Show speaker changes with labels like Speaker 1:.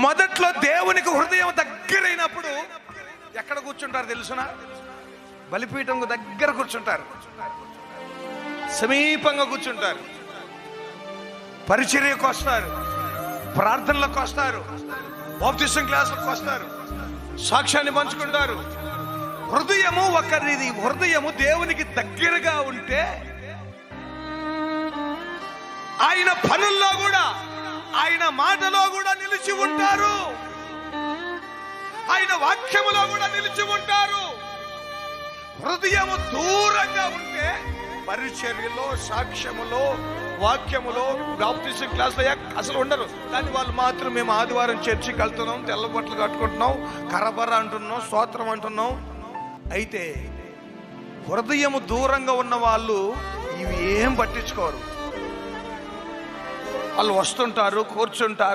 Speaker 1: మొదట్లో దేవునికి హృదయం దగ్గరైనప్పుడు ఎక్కడ కూర్చుంటారు తెలుసునా? బలిపీఠం దగ్గర కూర్చుంటారు, సమీపంగా కూర్చుంటారు, పరిచర్యకు వస్తారు, ప్రార్థనలకు వస్తారు, బాప్టిజం క్లాసులకు వస్తారు, సాక్ష్యాన్ని పంచుకుంటారు. హృదయము దేవునికి దగ్గరగా ఉంటే ఆయన పనుల్లో కూడా, ఆయన మాటలో కూడా నిలిచి ఉంటారు, ఆయన వాక్యములో కూడా నిలిచి ఉంటారు. హృదయము దూరంగా ఉంటే పరిచర్యలో, సాక్ష్యములో, వాక్యములో, బాప్టిజం క్లాసులో అసలు ఉండరు. కానీ వాళ్ళు మాత్రం మేము ఆదివారం చర్చికి వెళ్తున్నాం, తెల్ల బట్టలు కట్టుకుంటున్నాం, కరబర అంటున్నాం, స్తోత్రం అంటున్నాం. అయితే హృదయము దూరంగా ఉన్న వాళ్ళు ఇవి ఏం పట్టించుకోరు. వాళ్ళు వస్తుంటారు, కూర్చుంటారు.